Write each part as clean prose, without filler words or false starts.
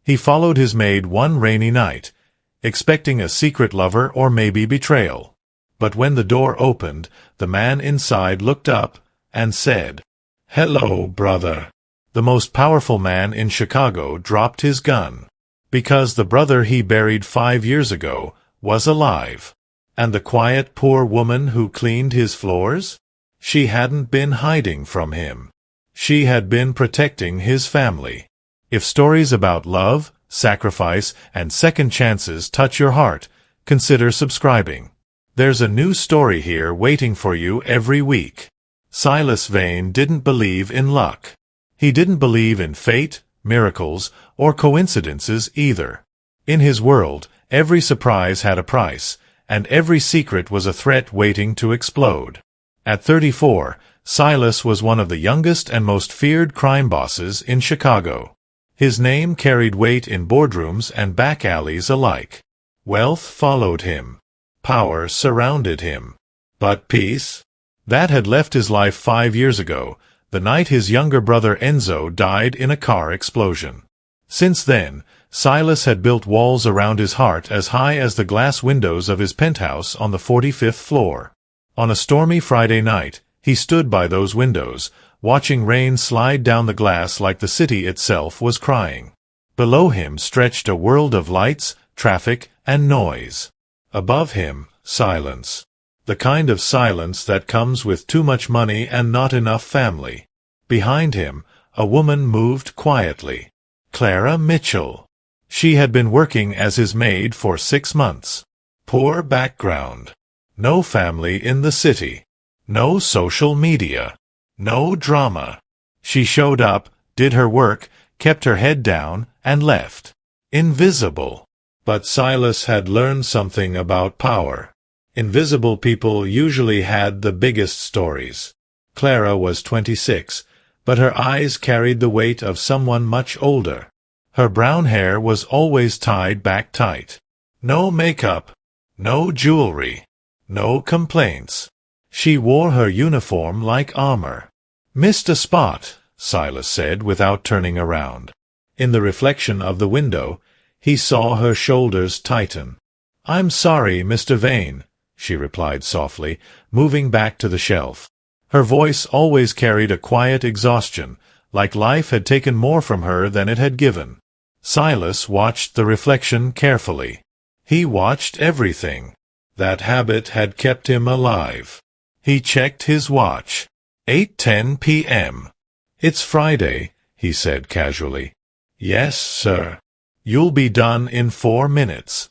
He followed his maid one rainy night, expecting a secret lover or maybe betrayal. But when the door opened, the man inside looked up and said, "Hello, brother." The most powerful man in Chicago dropped his gun, because the brother he buried 5 years ago was alive. And the quiet poor woman who cleaned his floors? She hadn't been hiding from him. She had been protecting his family. If stories about love, sacrifice, and second chances touch your heart, consider subscribing. There's a new story here waiting for you every week. Silas Vane didn't believe in luck. He didn't believe in fate, miracles, or coincidences either. In his world, every surprise had a price, and every secret was a threat waiting to explode. At 34, Silas was one of the youngest and most feared crime bosses in Chicago. His name carried weight in boardrooms and back alleys alike. Wealth followed him. Power surrounded him. But peace? That had left his life 5 years ago, the night his younger brother Enzo died in a car explosion. Since then, Silas had built walls around his heart as high as the glass windows of his penthouse on the 45th floor. On a stormy Friday night, he stood by those windows, watching rain slide down the glass like the city itself was crying. Below him stretched a world of lights, traffic, and noise. Above him, silence. The kind of silence that comes with too much money and not enough family. Behind him, a woman moved quietly. Clara Mitchell. She had been working as his maid for 6 months. Poor background. No family in the city. No social media. No drama. She showed up, did her work, kept her head down, and left. Invisible. But Silas had learned something about power. Invisible people usually had the biggest stories. Clara was 26, but her eyes carried the weight of someone much older. Her brown hair was always tied back tight. No makeup. No jewelry. No complaints. She wore her uniform like armor. "Missed a spot," Silas said without turning around. In the reflection of the window, he saw her shoulders tighten. "I'm sorry, Mr. Vane," she replied softly, moving back to the shelf. Her voice always carried a quiet exhaustion, like life had taken more from her than it had given. Silas watched the reflection carefully. He watched everything. That habit had kept him alive. He checked his watch. 8:10 p.m. "It's Friday," he said casually. "Yes, sir." "You'll be done in 4 minutes."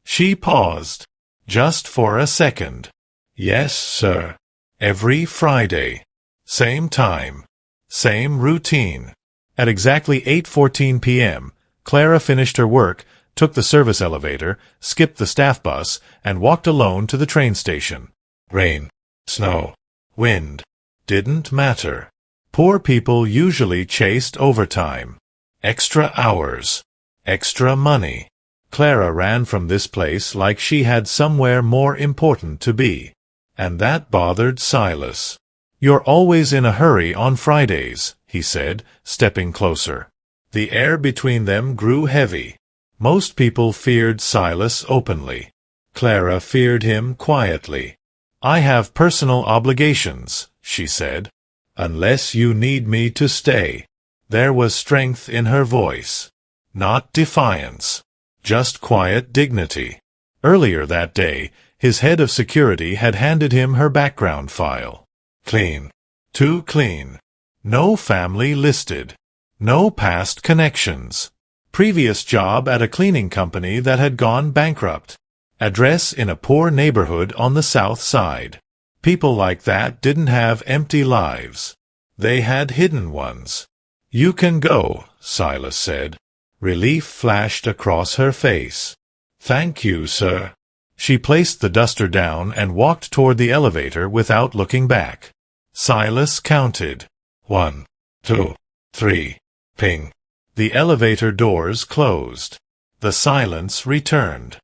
She paused. Just for a second. "Yes, sir." Every Friday. Same time. Same routine. At exactly 8:14 p.m., Clara finished her work, took the service elevator, skipped the staff bus, and walked alone to the train station. Rain, snow, wind. Didn't matter. Poor people usually chased overtime. Extra hours. Extra money. Clara ran from this place like she had somewhere more important to be. And that bothered Silas. "You're always in a hurry on Fridays," he said, stepping closer. The air between them grew heavy. Most people feared Silas openly. Clara feared him quietly. "I have personal obligations," she said. "Unless you need me to stay." There was strength in her voice. Not defiance. Just quiet dignity. Earlier that day, his head of security had handed him her background file. Clean. Too clean. No family listed. No past connections. Previous job at a cleaning company that had gone bankrupt. Address in a poor neighborhood on the south side. People like that didn't have empty lives. They had hidden ones. "You can go," Silas said. Relief flashed across her face. "Thank you, sir." She placed the duster down and walked toward the elevator without looking back. Silas counted. 1, 2, 3, ping. The elevator doors closed. The silence returned.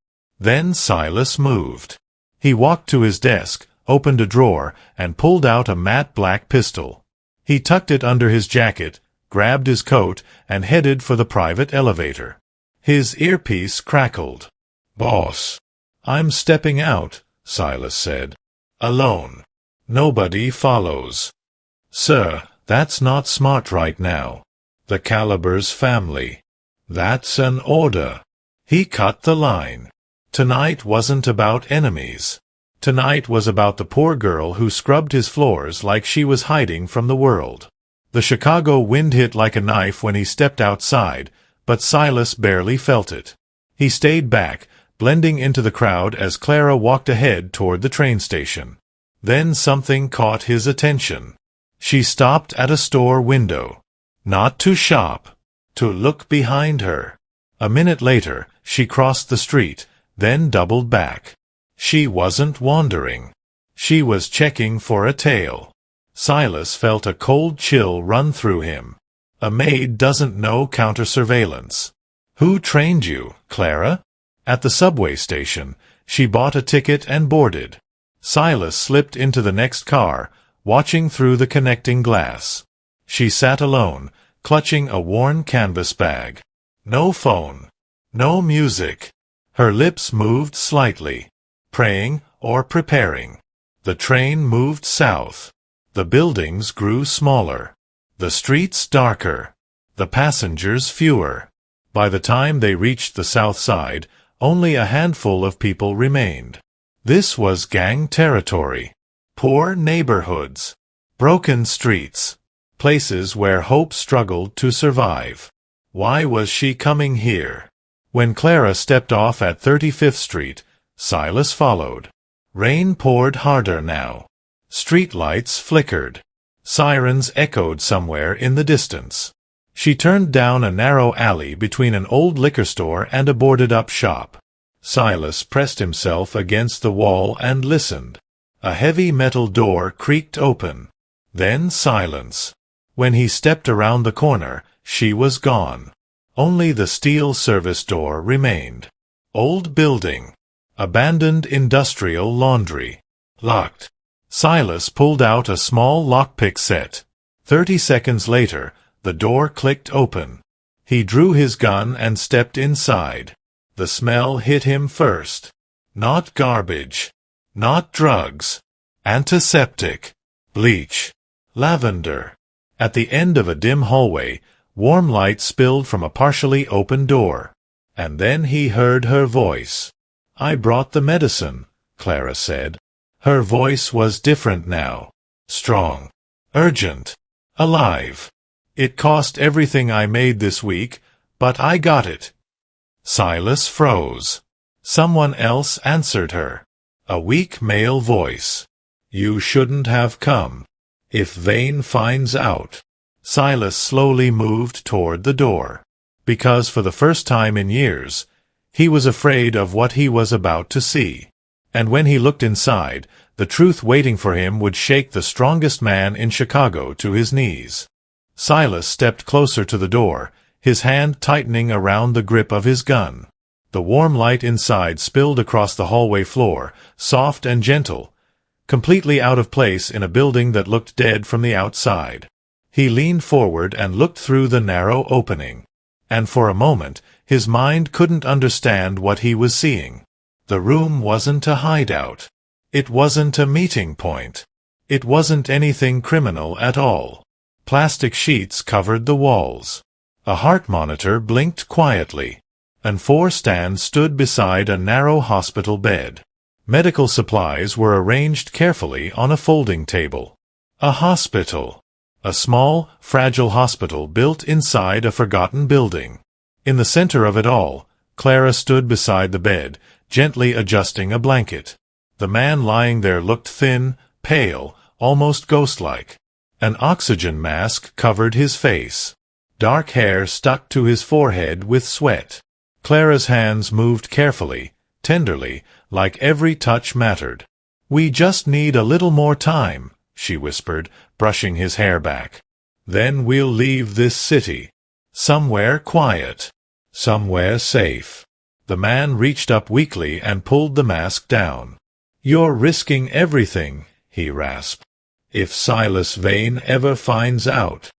Then Silas moved. He walked to his desk, opened a drawer, and pulled out a matte black pistol. He tucked it under his jacket, grabbed his coat, and headed for the private elevator. His earpiece crackled. "Boss, I'm stepping out," Silas said. "Alone. Nobody follows." "Sir, that's not smart right now. The Caliber's family. That's an order." He cut the line. Tonight wasn't about enemies. Tonight was about the poor girl who scrubbed his floors like she was hiding from the world. The Chicago wind hit like a knife when he stepped outside, but Silas barely felt it. He stayed back, blending into the crowd as Clara walked ahead toward the train station. Then something caught his attention. She stopped at a store window. Not to shop, to look behind her. A minute later, she crossed the street, then doubled back. She wasn't wandering. She was checking for a tail. Silas felt a cold chill run through him. A maid doesn't know counter-surveillance. "Who trained you, Clara?" At the subway station, she bought a ticket and boarded. Silas slipped into the next car, watching through the connecting glass. She sat alone, clutching a worn canvas bag. No phone. No music. Her lips moved slightly, praying or preparing. The train moved south. The buildings grew smaller. The streets darker. The passengers fewer. By the time they reached the south side, only a handful of people remained. This was gang territory. Poor neighborhoods. Broken streets. Places where hope struggled to survive. Why was she coming here? When Clara stepped off at 35th Street, Silas followed. Rain poured harder now. Street lights flickered. Sirens echoed somewhere in the distance. She turned down a narrow alley between an old liquor store and a boarded-up shop. Silas pressed himself against the wall and listened. A heavy metal door creaked open. Then silence. When he stepped around the corner, she was gone. Only the steel service door remained. Old building. Abandoned industrial laundry. Locked. Silas pulled out a small lockpick set. 30 seconds later, the door clicked open. He drew his gun and stepped inside. The smell hit him first. Not garbage. Not drugs. Antiseptic. Bleach. Lavender. At the end of a dim hallway, warm light spilled from a partially open door. And then he heard her voice. "I brought the medicine," Clara said. Her voice was different now. Strong. Urgent. Alive. "It cost everything I made this week, but I got it." Silas froze. Someone else answered her. A weak male voice. "You shouldn't have come. If Vane finds out." Silas slowly moved toward the door. Because for the first time in years, he was afraid of what he was about to see. And when he looked inside, the truth waiting for him would shake the strongest man in Chicago to his knees. Silas stepped closer to the door, his hand tightening around the grip of his gun. The warm light inside spilled across the hallway floor, soft and gentle, completely out of place in a building that looked dead from the outside. He leaned forward and looked through the narrow opening. And for a moment, his mind couldn't understand what he was seeing. The room wasn't a hideout. It wasn't a meeting point. It wasn't anything criminal at all. Plastic sheets covered the walls. A heart monitor blinked quietly. And 4 stands stood beside a narrow hospital bed. Medical supplies were arranged carefully on a folding table. A hospital. A small, fragile hospital built inside a forgotten building. In the center of it all, Clara stood beside the bed, gently adjusting a blanket. The man lying there looked thin, pale, almost ghost-like. An oxygen mask covered his face. Dark hair stuck to his forehead with sweat. Clara's hands moved carefully, tenderly, like every touch mattered. "We just need a little more time," she whispered, brushing his hair back. "Then we'll leave this city. Somewhere quiet. Somewhere safe." The man reached up weakly and pulled the mask down. "You're risking everything," he rasped. "If Silas Vane ever finds out."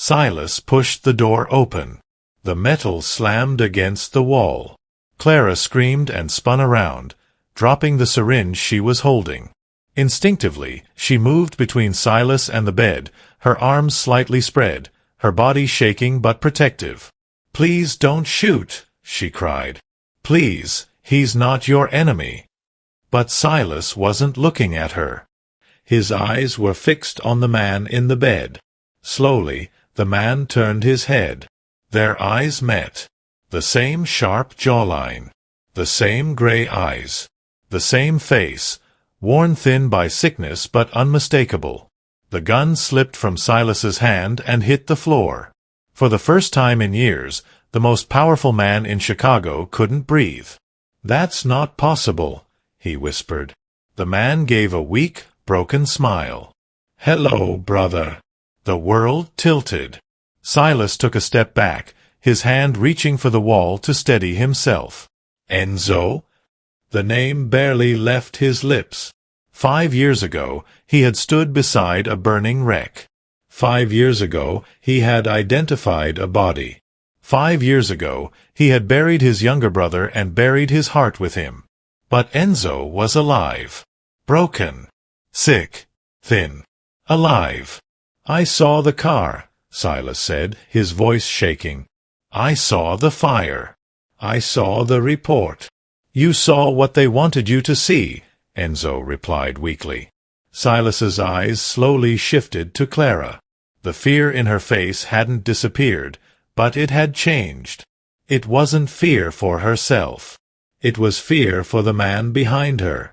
Silas pushed the door open. The metal slammed against the wall. Clara screamed and spun around, dropping the syringe she was holding. Instinctively, she moved between Silas and the bed, her arms slightly spread, her body shaking but protective. "Please don't shoot," she cried. "Please, he's not your enemy." But Silas wasn't looking at her. His eyes were fixed on the man in the bed. Slowly, the man turned his head. Their eyes met. The same sharp jawline. The same gray eyes. The same face, worn thin by sickness but unmistakable. The gun slipped from Silas's hand and hit the floor. For the first time in years, the most powerful man in Chicago couldn't breathe. "That's not possible," he whispered. The man gave a weak, broken smile. "Hello, brother." The world tilted. Silas took a step back, his hand reaching for the wall to steady himself. "Enzo?" The name barely left his lips. 5 years ago, he had stood beside a burning wreck. 5 years ago, he had identified a body. 5 years ago, he had buried his younger brother and buried his heart with him. But Enzo was alive. Broken. Sick. Thin. Alive. "I saw the car," Silas said, his voice shaking. "I saw the fire. I saw the report." "You saw what they wanted you to see," Enzo replied weakly. Silas's eyes slowly shifted to Clara. The fear in her face hadn't disappeared, but it had changed. It wasn't fear for herself. It was fear for the man behind her.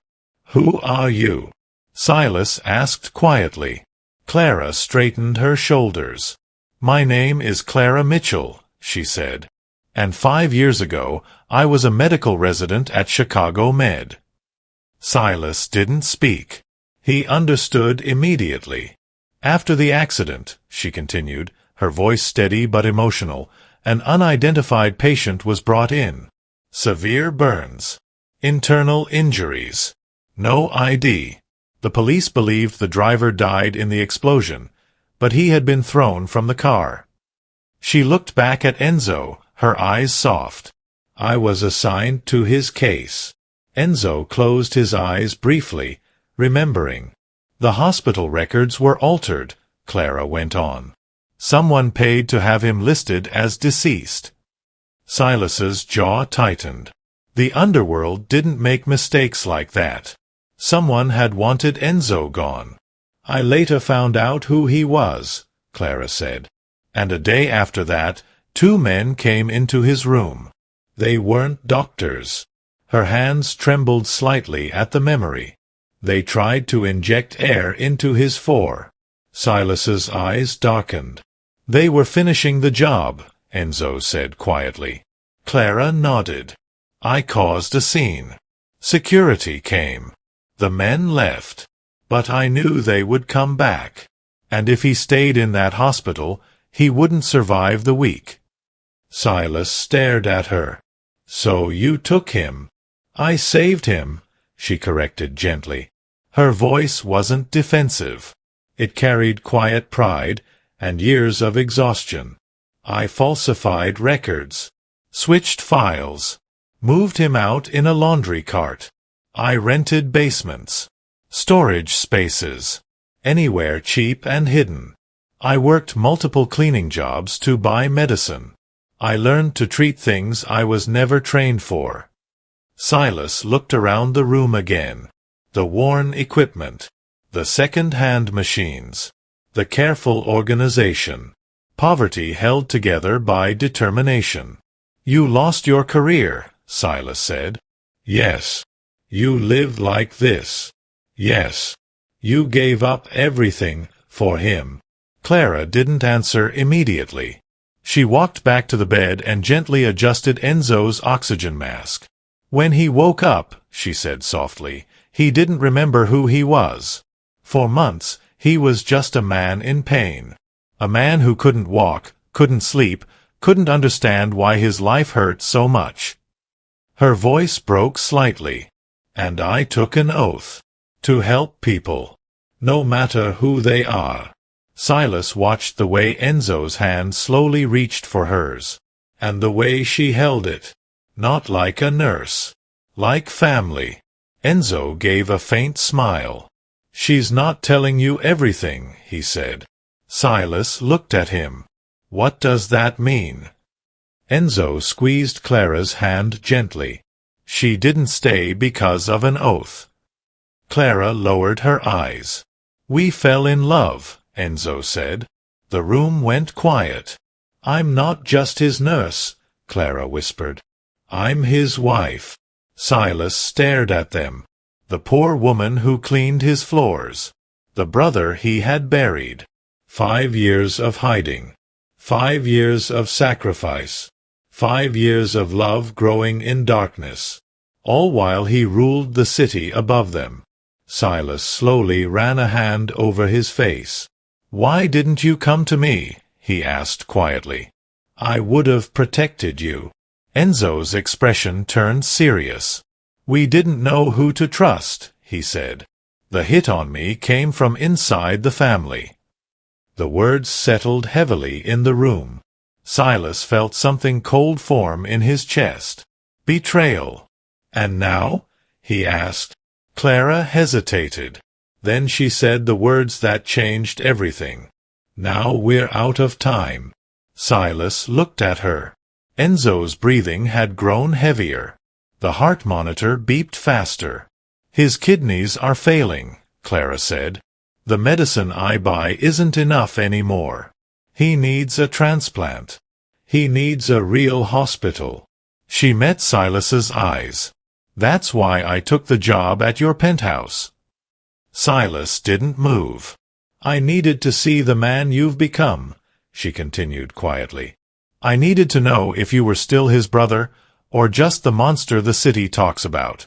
"Who are you?" Silas asked quietly. Clara straightened her shoulders. "My name is Clara Mitchell," she said. "And 5 years ago, I was a medical resident at Chicago Med." Silas didn't speak. He understood immediately. "After the accident," she continued, her voice steady but emotional, "an unidentified patient was brought in. Severe burns. Internal injuries. No ID. The police believed the driver died in the explosion, but he had been thrown from the car." She looked back at Enzo, her eyes soft. "I was assigned to his case." Enzo closed his eyes briefly, remembering. "The hospital records were altered," Clara went on. "Someone paid to have him listed as deceased." Silas's jaw tightened. The underworld didn't make mistakes like that. Someone had wanted Enzo gone. "I later found out who he was," Clara said. "And a day after that, 2 men came into his room. They weren't doctors." Her hands trembled slightly at the memory. "They tried to inject air into his fore." Silas's eyes darkened. "They were finishing the job," Enzo said quietly. Clara nodded. "I caused a scene. Security came. The men left. But I knew they would come back. And if he stayed in that hospital, he wouldn't survive the week." Silas stared at her. "So you took him." "I saved him," she corrected gently. Her voice wasn't defensive. It carried quiet pride and years of exhaustion. "I falsified records. Switched files. Moved him out in a laundry cart. I rented basements. Storage spaces. Anywhere cheap and hidden. I worked multiple cleaning jobs to buy medicine. I learned to treat things I was never trained for." Silas looked around the room again. The worn equipment. The second-hand machines. The careful organization. Poverty held together by determination. "You lost your career," Silas said. "Yes." "You lived like this." "Yes." "You gave up everything for him." Clara didn't answer immediately. She walked back to the bed and gently adjusted Enzo's oxygen mask. "When he woke up," she said softly, "he didn't remember who he was. For months, he was just a man in pain. A man who couldn't walk, couldn't sleep, couldn't understand why his life hurt so much." Her voice broke slightly. "And I took an oath. To help people. No matter who they are. Silas watched the way Enzo's hand slowly reached for hers, and the way she held it. Not like a nurse. Like family. Enzo gave a faint smile. "She's not telling you everything," he said. Silas looked at him. "What does that mean?" Enzo squeezed Clara's hand gently. "She didn't stay because of an oath." Clara lowered her eyes. "We fell in love," Enzo said. The room went quiet. "I'm not just his nurse," Clara whispered. "I'm his wife." Silas stared at them. The poor woman who cleaned his floors. The brother he had buried. 5 years of hiding. 5 years of sacrifice. 5 years of love growing in darkness. All while he ruled the city above them. Silas slowly ran a hand over his face. "Why didn't you come to me?" he asked quietly. "I would have protected you." Enzo's expression turned serious. "We didn't know who to trust," he said. "The hit on me came from inside the family." The words settled heavily in the room. Silas felt something cold form in his chest. Betrayal. "And now?" he asked. Clara hesitated. Then she said the words that changed everything. "Now we're out of time." Silas looked at her. Enzo's breathing had grown heavier. The heart monitor beeped faster. "His kidneys are failing," Clara said. "The medicine I buy isn't enough anymore. He needs a transplant. He needs a real hospital." She met Silas's eyes. "That's why I took the job at your penthouse." Silas didn't move. "I needed to see the man you've become," she continued quietly. "I needed to know if you were still his brother, or just the monster the city talks about."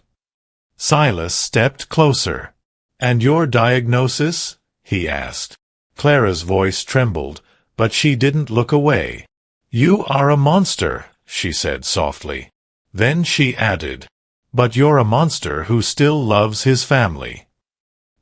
Silas stepped closer. "And your diagnosis?" he asked. Clara's voice trembled, but she didn't look away. "You are a monster," she said softly. Then she added, "But you're a monster who still loves his family."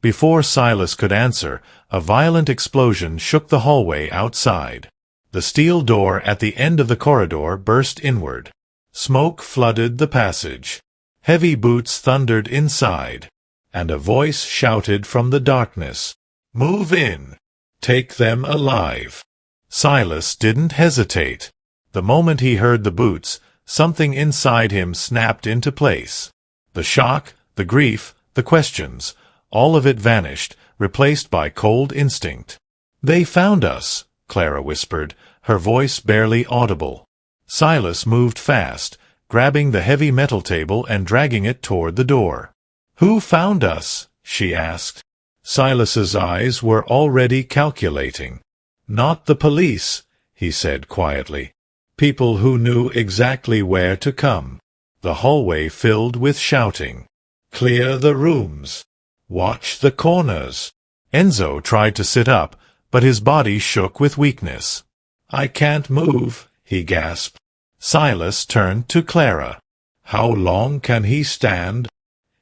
Before Silas could answer, a violent explosion shook the hallway outside. The steel door at the end of the corridor burst inward. Smoke flooded the passage. Heavy boots thundered inside, and a voice shouted from the darkness, "Move in! Take them alive!" Silas didn't hesitate. The moment he heard the boots, something inside him snapped into place. The shock, the grief, the questions, all of it vanished, replaced by cold instinct. "They found us," Clara whispered, her voice barely audible. Silas moved fast, grabbing the heavy metal table and dragging it toward the door. "Who found us?" she asked. Silas's eyes were already calculating. "Not the police," he said quietly. "People who knew exactly where to come." The hallway filled with shouting. "Clear the rooms. Watch the corners." Enzo tried to sit up, but his body shook with weakness. "I can't move," he gasped. Silas turned to Clara. "How long can he stand?"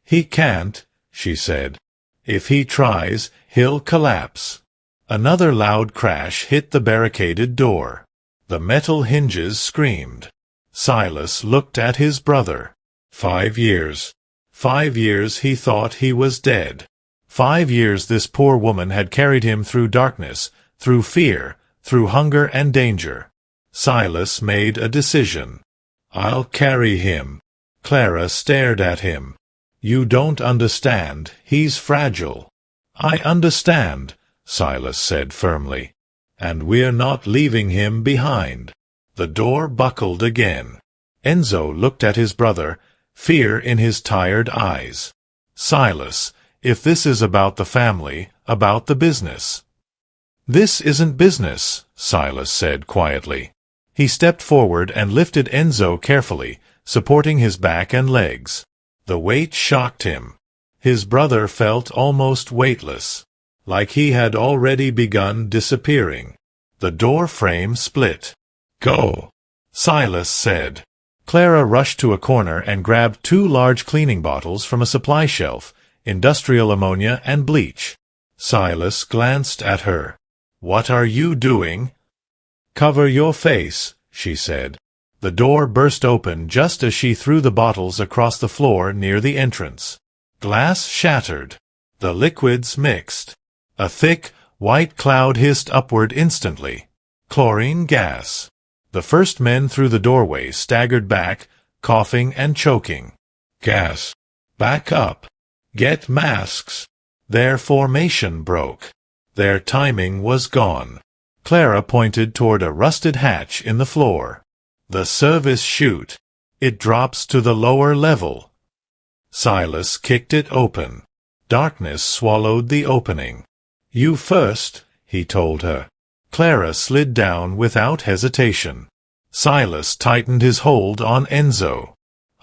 "He can't," she said. "If he tries, he'll collapse." Another loud crash hit the barricaded door. The metal hinges screamed. Silas looked at his brother. 5 years. 5 years he thought he was dead. 5 years this poor woman had carried him through darkness, through fear, through hunger and danger. Silas made a decision. "I'll carry him." Clara stared at him. "You don't understand. He's fragile." "I understand," Silas said firmly. "And we're not leaving him behind." The door buckled again. Enzo looked at his brother, fear in his tired eyes. "Silas, if this is about the family, about the business." "This isn't business," Silas said quietly. He stepped forward and lifted Enzo carefully, supporting his back and legs. The weight shocked him. His brother felt almost weightless, like he had already begun disappearing. The door frame split. "Go," Silas said. Clara rushed to a corner and grabbed 2 large cleaning bottles from a supply shelf, industrial ammonia and bleach. Silas glanced at her. "What are you doing?" "Cover your face," she said. The door burst open just as she threw the bottles across the floor near the entrance. Glass shattered. The liquids mixed. A thick, white cloud hissed upward instantly. Chlorine gas. The first men through the doorway staggered back, coughing and choking. "Gas! Back up! Get masks!" Their formation broke. Their timing was gone. Clara pointed toward a rusted hatch in the floor. "The service chute. It drops to the lower level." Silas kicked it open. Darkness swallowed the opening. "You first," he told her. Clara slid down without hesitation. Silas tightened his hold on Enzo.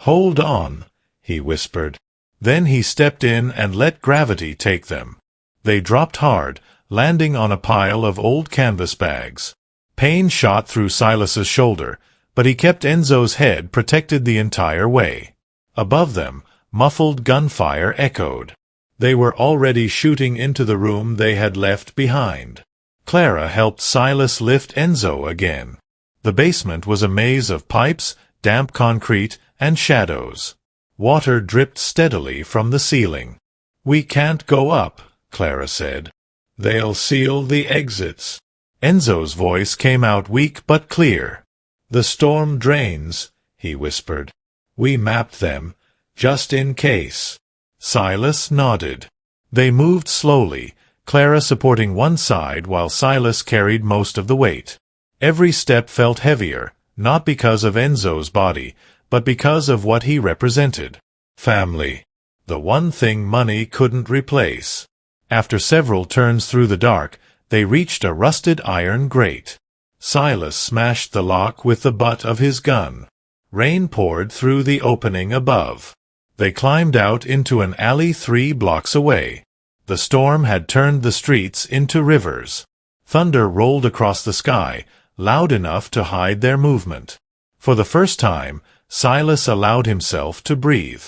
"Hold on," he whispered. Then he stepped in and let gravity take them. They dropped hard, landing on a pile of old canvas bags. Pain shot through Silas's shoulder, but he kept Enzo's head protected the entire way. Above them, muffled gunfire echoed. They were already shooting into the room they had left behind. Clara helped Silas lift Enzo again. The basement was a maze of pipes, damp concrete, and shadows. Water dripped steadily from the ceiling. "We can't go up," Clara said. "They'll seal the exits." Enzo's voice came out weak but clear. "The storm drains," he whispered. "We mapped them, just in case." Silas nodded. They moved slowly, Clara supporting one side while Silas carried most of the weight. Every step felt heavier, not because of Enzo's body, but because of what he represented. Family. The one thing money couldn't replace. After several turns through the dark, they reached a rusted iron grate. Silas smashed the lock with the butt of his gun. Rain poured through the opening above. They climbed out into an alley 3 blocks away. The storm had turned the streets into rivers. Thunder rolled across the sky, loud enough to hide their movement. For the first time, Silas allowed himself to breathe.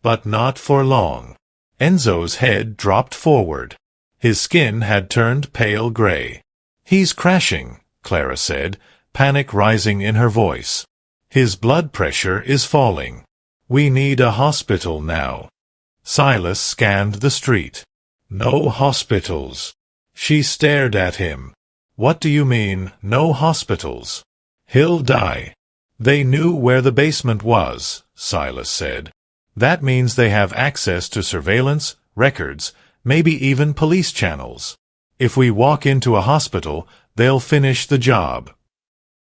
But not for long. Enzo's head dropped forward. His skin had turned pale gray. "He's crashing," Clara said, panic rising in her voice. "His blood pressure is falling. We need a hospital now." Silas scanned the street. "No hospitals." She stared at him. "What do you mean, no hospitals?" "He'll die." "They knew where the basement was," Silas said. "That means they have access to surveillance, records, maybe even police channels. If we walk into a hospital, they'll finish the job."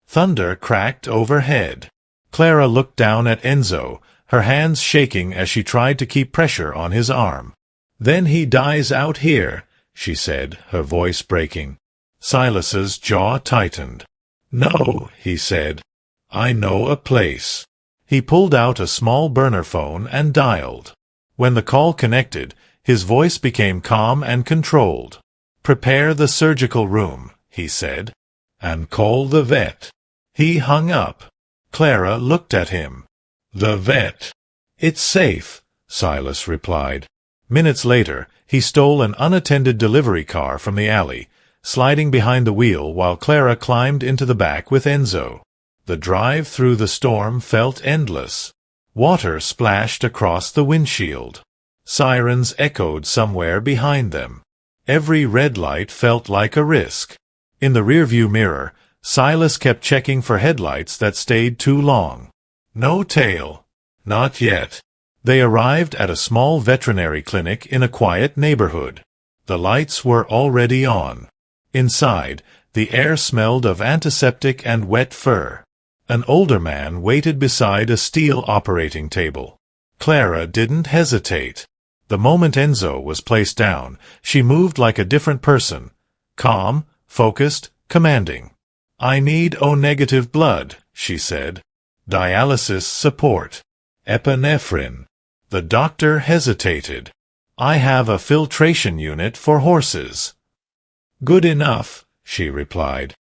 Thunder cracked overhead. Clara looked down at Enzo, her hands shaking as she tried to keep pressure on his arm. "Then he dies out here," she said, her voice breaking. Silas's jaw tightened. "No," he said. "I know a place." He pulled out a small burner phone and dialed. When the call connected, his voice became calm and controlled. "Prepare the surgical room," he said. "And call the vet." He hung up. Clara looked at him. "The vet." "It's safe," Silas replied. Minutes later, he stole an unattended delivery car from the alley, sliding behind the wheel while Clara climbed into the back with Enzo. The drive through the storm felt endless. Water splashed across the windshield. Sirens echoed somewhere behind them. Every red light felt like a risk. In the rearview mirror, Silas kept checking for headlights that stayed too long. No tail. Not yet. They arrived at a small veterinary clinic in a quiet neighborhood. The lights were already on. Inside, the air smelled of antiseptic and wet fur. An older man waited beside a steel operating table. Clara didn't hesitate. The moment Enzo was placed down, she moved like a different person. Calm, focused, commanding. "I need O-negative blood," she said. "Dialysis support. Epinephrine." The doctor hesitated. "I have a filtration unit for horses." "Good enough," she replied.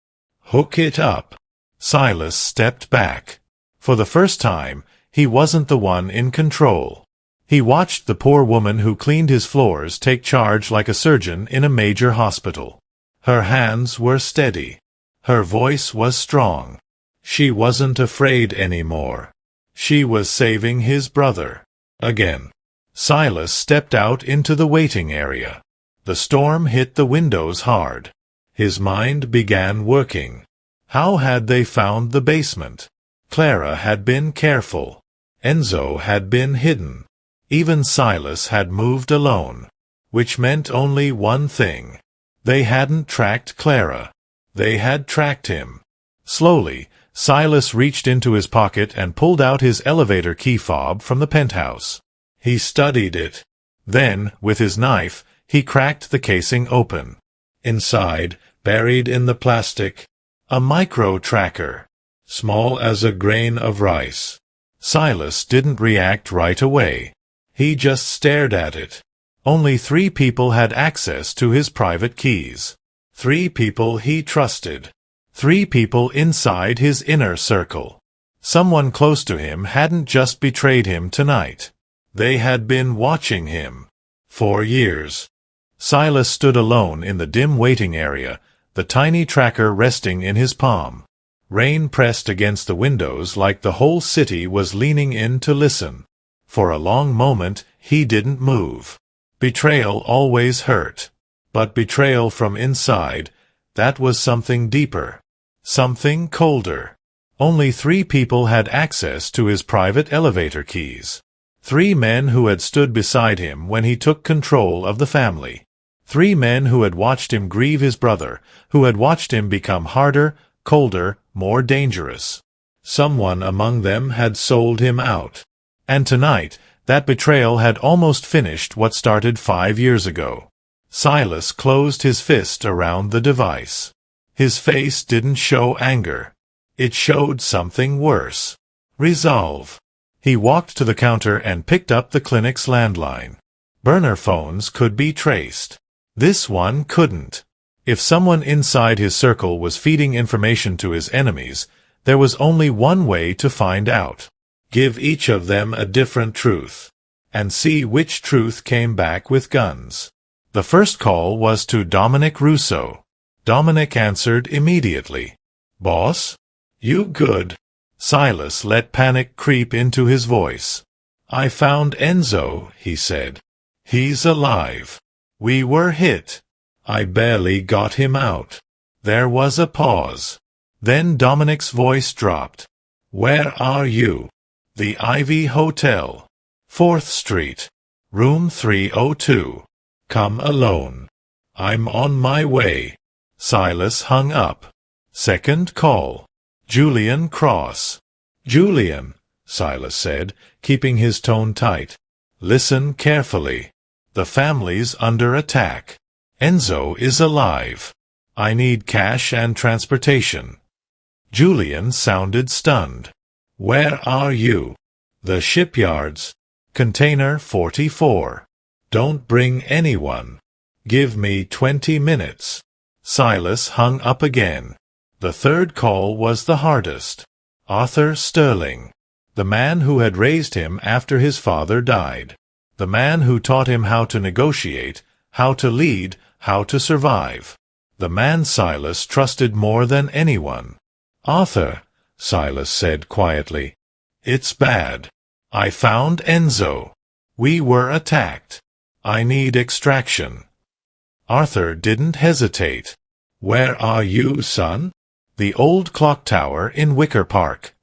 "Hook it up." Silas stepped back. For the first time, he wasn't the one in control. He watched the poor woman who cleaned his floors take charge like a surgeon in a major hospital. Her hands were steady. Her voice was strong. She wasn't afraid anymore. She was saving his brother. Again. Silas stepped out into the waiting area. The storm hit the windows hard. His mind began working. How had they found the basement? Clara had been careful. Enzo had been hidden. Even Silas had moved alone. Which meant only one thing. They hadn't tracked Clara. They had tracked him. Slowly, Silas reached into his pocket and pulled out his elevator key fob from the penthouse. He studied it. Then, with his knife, he cracked the casing open. Inside, buried in the plastic, a micro-tracker, small as a grain of rice. Silas didn't react right away. He just stared at it. Only 3 people had access to his private keys. 3 people he trusted. 3 people inside his inner circle. Someone close to him hadn't just betrayed him tonight. They had been watching him. For years. Silas stood alone in the dim waiting area, the tiny tracker resting in his palm. Rain pressed against the windows like the whole city was leaning in to listen. For a long moment, he didn't move. Betrayal always hurt. But betrayal from inside, that was something deeper. Something colder. Only 3 people had access to his private elevator keys. 3 men who had stood beside him when he took control of the family. 3 men who had watched him grieve his brother, who had watched him become harder, colder, more dangerous. Someone among them had sold him out. And tonight, that betrayal had almost finished what started 5 years ago. Silas closed his fist around the device. His face didn't show anger. It showed something worse. Resolve. He walked to the counter and picked up the clinic's landline. Burner phones could be traced. This one couldn't. If someone inside his circle was feeding information to his enemies, there was only one way to find out. Give each of them a different truth. And see which truth came back with guns. The first call was to Dominic Russo. Dominic answered immediately. "Boss? You good?" Silas let panic creep into his voice. "I found Enzo," he said. "He's alive. We were hit. I barely got him out." There was a pause. Then Dominic's voice dropped. "Where are you?" "The Ivy Hotel. 4th Street. Room 302. Come alone." "I'm on my way." Silas hung up. Second call. Julian Cross. "Julian," Silas said, keeping his tone tight. "Listen carefully. The family's under attack. Enzo is alive. I need cash and transportation." Julian sounded stunned. "Where are you?" "The shipyards. Container 44. Don't bring anyone. Give me 20 minutes. Silas hung up again. The third call was the hardest. Arthur Sterling. The man who had raised him after his father died. The man who taught him how to negotiate, how to lead, how to survive. The man Silas trusted more than anyone. "Arthur," Silas said quietly. "It's bad. I found Enzo. We were attacked. I need extraction." Arthur didn't hesitate. "Where are you, son?" "The old clock tower in Wicker Park."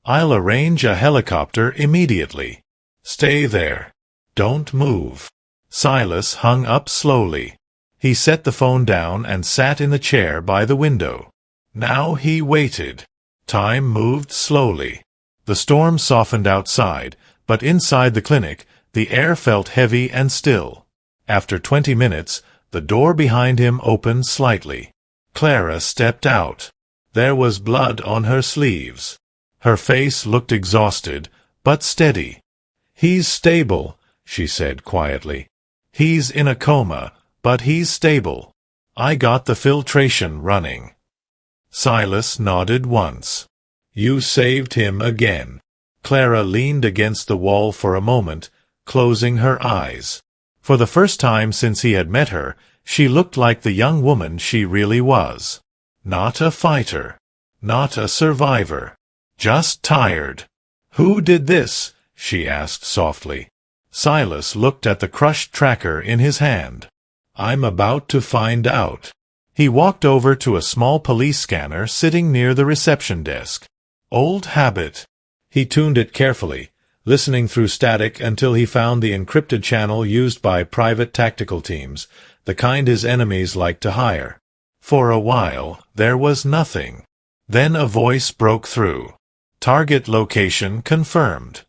"I'll arrange a helicopter immediately. Stay there. Don't move." Silas hung up slowly. He set the phone down and sat in the chair by the window. Now he waited. Time moved slowly. The storm softened outside, but inside the clinic, the air felt heavy and still. After 20 minutes, the door behind him opened slightly. Clara stepped out. There was blood on her sleeves. Her face looked exhausted, but steady. "He's stable," she said quietly. "He's in a coma, but he's stable. I got the filtration running." Silas nodded once. "You saved him again." Clara leaned against the wall for a moment, closing her eyes. For the first time since he had met her, she looked like the young woman she really was. Not a fighter. Not a survivor. Just tired. "Who did this?" she asked softly. Silas looked at the crushed tracker in his hand. "I'm about to find out." He walked over to a small police scanner sitting near the reception desk. Old habit. He tuned it carefully, listening through static until he found the encrypted channel used by private tactical teams, the kind his enemies like to hire. For a while, there was nothing. Then a voice broke through. "Target location confirmed."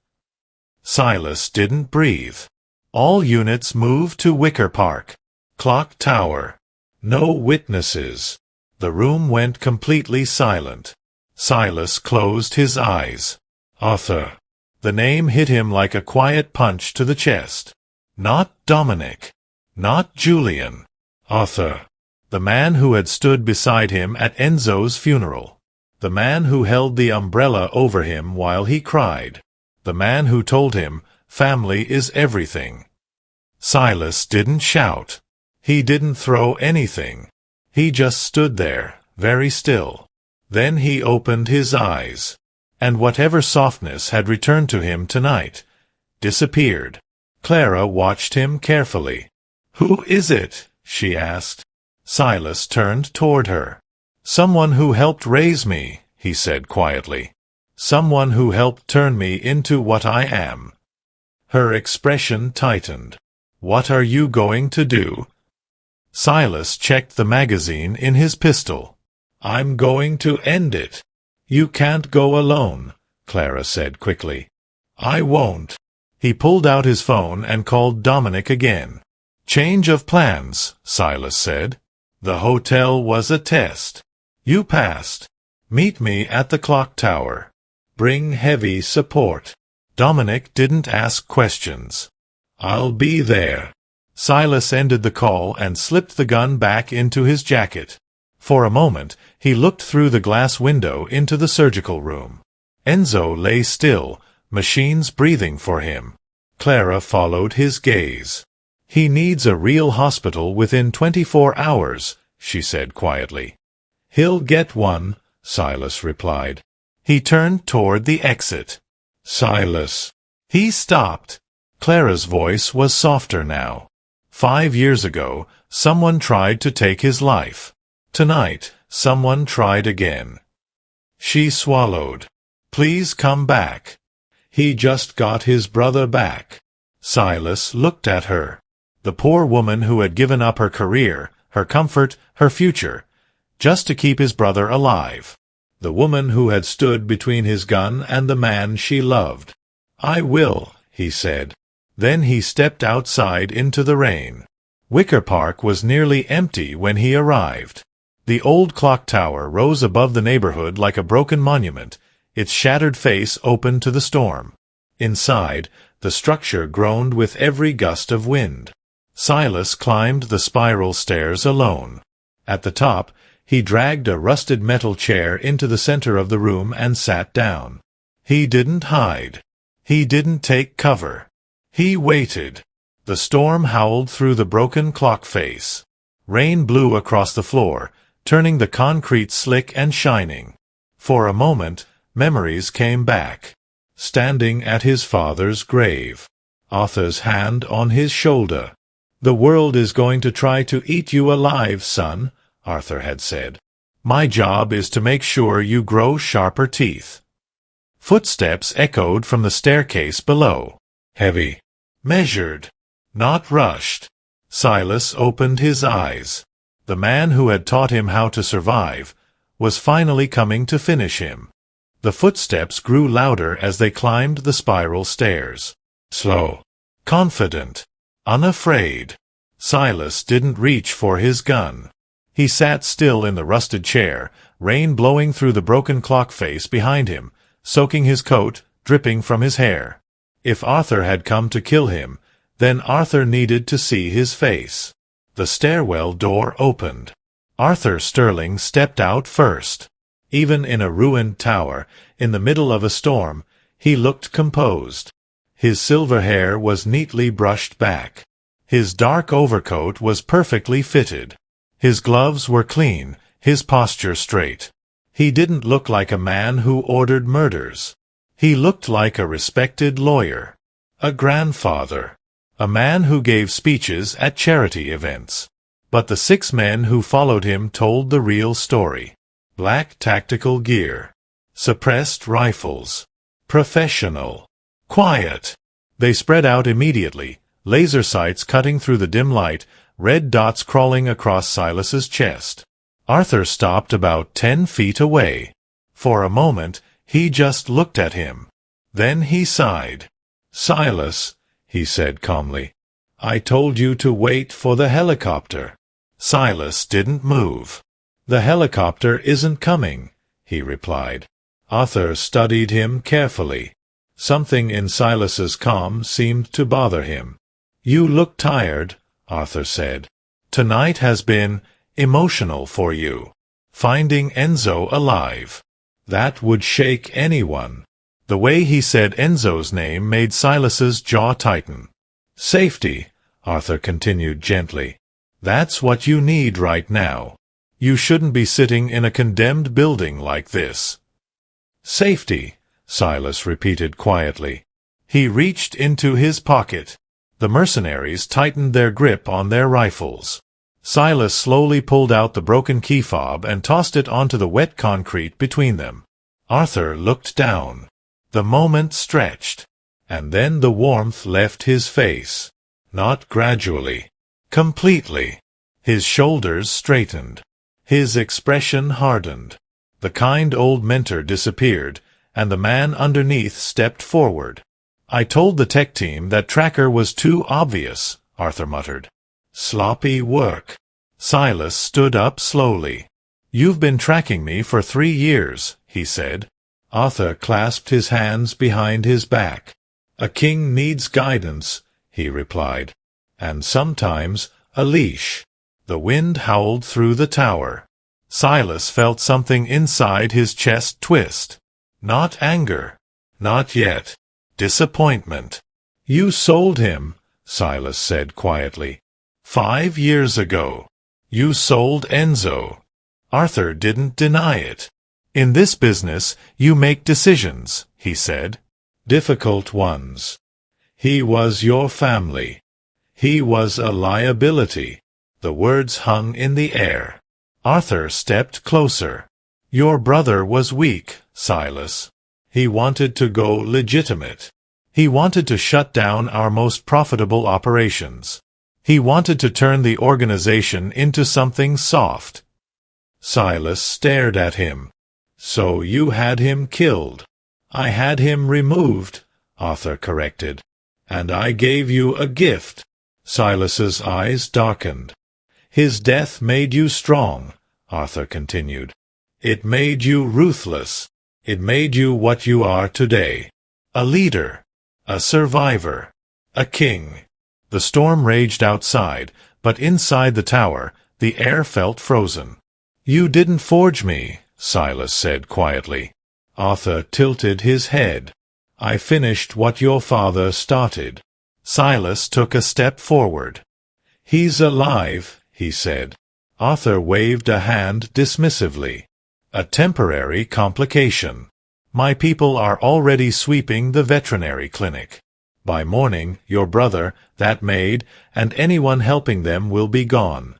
Silas didn't breathe. "All units move to Wicker Park. Clock Tower. No witnesses." The room went completely silent. Silas closed his eyes. "Arthur." The name hit him like a quiet punch to the chest. Not Dominic. Not Julian. Arthur. The man who had stood beside him at Enzo's funeral. The man who held the umbrella over him while he cried. The man who told him, family is everything. Silas didn't shout. He didn't throw anything. He just stood there, very still. Then he opened his eyes. And whatever softness had returned to him tonight disappeared. Clara watched him carefully. "Who is it?" she asked. Silas turned toward her. "Someone who helped raise me," he said quietly. "Someone who helped turn me into what I am." Her expression tightened. "What are you going to do?" Silas checked the magazine in his pistol. "I'm going to end it." "You can't go alone," Clara said quickly. "I won't." He pulled out his phone and called Dominic again. "Change of plans," Silas said. "The hotel was a test. You passed. Meet me at the clock tower. Bring heavy support." Dominic didn't ask questions. "I'll be there." Silas ended the call and slipped the gun back into his jacket. For a moment, he looked through the glass window into the surgical room. Enzo lay still, machines breathing for him. Clara followed his gaze. "He needs a real hospital within 24 hours, she said quietly. "He'll get one," Silas replied. He turned toward the exit. "Silas." He stopped. Clara's voice was softer now. 5 years ago, someone tried to take his life. Tonight, someone tried again. She swallowed. "Please come back." He just got his brother back. Silas looked at her. The poor woman who had given up her career, her comfort, her future, just to keep his brother alive. The woman who had stood between his gun and the man she loved. "I will," he said. Then he stepped outside into the rain. Wicker Park was nearly empty when he arrived. The old clock tower rose above the neighborhood like a broken monument, its shattered face open to the storm. Inside, the structure groaned with every gust of wind. Silas climbed the spiral stairs alone. At the top, he dragged a rusted metal chair into the center of the room and sat down. He didn't hide. He didn't take cover. He waited. The storm howled through the broken clock face. Rain blew across the floor, turning the concrete slick and shining. For a moment, memories came back. Standing at his father's grave. Arthur's hand on his shoulder. "The world is going to try to eat you alive, son," Arthur had said. "My job is to make sure you grow sharper teeth." Footsteps echoed from the staircase below. Heavy. Measured. Not rushed. Silas opened his eyes. The man who had taught him how to survive was finally coming to finish him. The footsteps grew louder as they climbed the spiral stairs. Slow. Confident. Unafraid. Silas didn't reach for his gun. He sat still in the rusted chair, rain blowing through the broken clock face behind him, soaking his coat, dripping from his hair. If Arthur had come to kill him, then Arthur needed to see his face. The stairwell door opened. Arthur Sterling stepped out first. Even in a ruined tower, in the middle of a storm, he looked composed. His silver hair was neatly brushed back. His dark overcoat was perfectly fitted. His gloves were clean, his posture straight. He didn't look like a man who ordered murders. He looked like a respected lawyer, a grandfather, a man who gave speeches at charity events. But the 6 men who followed him told the real story. Black tactical gear, suppressed rifles, professional, quiet. They spread out immediately, laser sights cutting through the dim light, red dots crawling across Silas's chest. Arthur stopped about 10 feet away. For a moment, he just looked at him. Then he sighed. "Silas," he said calmly, "I told you to wait for the helicopter." Silas didn't move. "The helicopter isn't coming," he replied. Arthur studied him carefully. Something in Silas's calm seemed to bother him. "You look tired," Arthur said. "Tonight has been emotional for you. Finding Enzo alive. That would shake anyone." The way he said Enzo's name made Silas's jaw tighten. "Safety," Arthur continued gently. "That's what you need right now. You shouldn't be sitting in a condemned building like this." "Safety," Silas repeated quietly. He reached into his pocket. The mercenaries tightened their grip on their rifles. Silas slowly pulled out the broken key fob and tossed it onto the wet concrete between them. Arthur looked down. The moment stretched, and then the warmth left his face. Not gradually. Completely. His shoulders straightened. His expression hardened. The kind old mentor disappeared, and the man underneath stepped forward. "I told the tech team that tracker was too obvious," Arthur muttered. "Sloppy work." Silas stood up slowly. "You've been tracking me for 3 years," he said. Arthur clasped his hands behind his back. "A king needs guidance," he replied. "And sometimes a leash." The wind howled through the tower. Silas felt something inside his chest twist. Not anger. Not yet. Disappointment. "You sold him," Silas said quietly. 5 years ago. You sold Enzo." Arthur didn't deny it. "In this business, you make decisions," he said. "Difficult ones. He was your family. He was a liability." The words hung in the air. Arthur stepped closer. "Your brother was weak, Silas. He wanted to go legitimate. He wanted to shut down our most profitable operations. He wanted to turn the organization into something soft." Silas stared at him. "So you had him killed." "I had him removed," Arthur corrected. "And I gave you a gift." Silas's eyes darkened. "His death made you strong," Arthur continued. "It made you ruthless. It made you what you are today. A leader. A survivor. A king." The storm raged outside, but inside the tower, the air felt frozen. "You didn't forge me," Silas said quietly. Arthur tilted his head. "I finished what your father started." Silas took a step forward. "He's alive," he said. Arthur waved a hand dismissively. "A temporary complication. My people are already sweeping the veterinary clinic. By morning, your brother, that maid, and anyone helping them will be gone."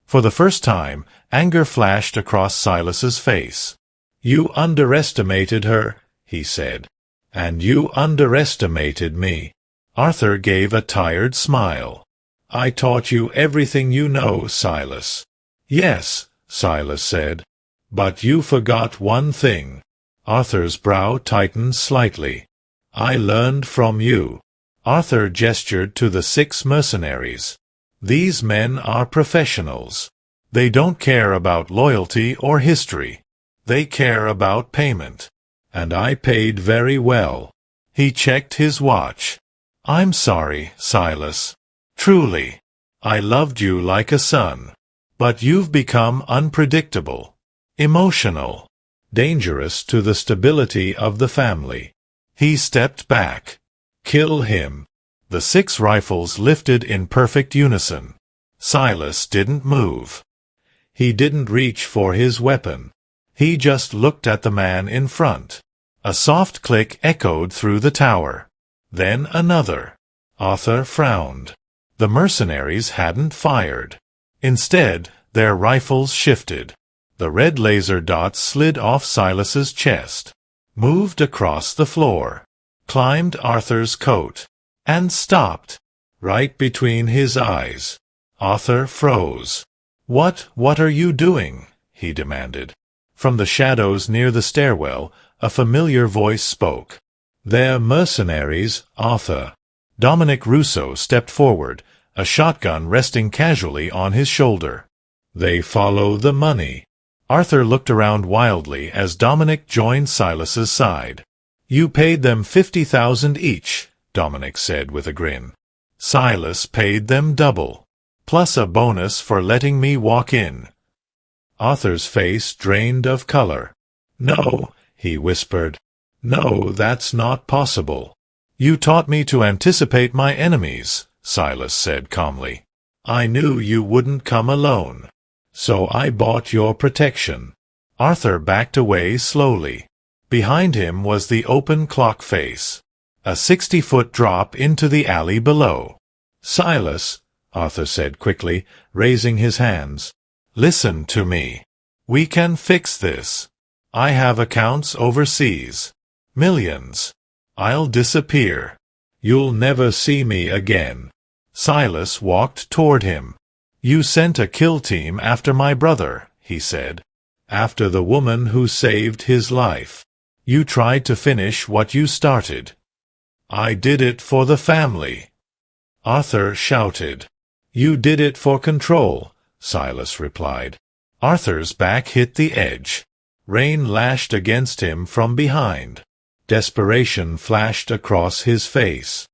For the first time, anger flashed across Silas's face. "You underestimated her," he said. "And you underestimated me." Arthur gave a tired smile. "I taught you everything you know, Silas." "Yes," Silas said. "But you forgot one thing." Arthur's brow tightened slightly. "I learned from you." Arthur gestured to the 6 mercenaries. "These men are professionals. They don't care about loyalty or history. They care about payment. And I paid very well." He checked his watch. "I'm sorry, Silas. Truly. I loved you like a son. But you've become unpredictable, emotional, dangerous to the stability of the family." He stepped back. "Kill him." The 6 rifles lifted in perfect unison. Silas didn't move. He didn't reach for his weapon. He just looked at the man in front. A soft click echoed through the tower. Then another. Arthur frowned. The mercenaries hadn't fired. Instead, their rifles shifted. The red laser dots slid off Silas's chest, moved across the floor, climbed Arthur's coat, and stopped, right between his eyes. Arthur froze. What are you doing?" he demanded. From the shadows near the stairwell, a familiar voice spoke. "They're mercenaries, Arthur." Dominic Russo stepped forward, a shotgun resting casually on his shoulder. "They follow the money." Arthur looked around wildly as Dominic joined Silas's side. "You paid them 50,000 each," Dominic said with a grin. "Silas paid them double, plus a bonus for letting me walk in." Arthur's face drained of color. "No," he whispered. "No, that's not possible." "You taught me to anticipate my enemies," Silas said calmly. "I knew you wouldn't come alone, so I bought your protection." Arthur backed away slowly. Behind him was the open clock face, a 60-foot drop into the alley below. "Silas," Arthur said quickly, raising his hands, "listen to me. We can fix this. I have accounts overseas. Millions. I'll disappear. You'll never see me again." Silas walked toward him. "You sent a kill team after my brother," he said. "After the woman who saved his life. You tried to finish what you started." "I did it for the family." Arthur shouted. "You did it for control," Silas replied. Arthur's back hit the edge. Rain lashed against him from behind. Desperation flashed across his face.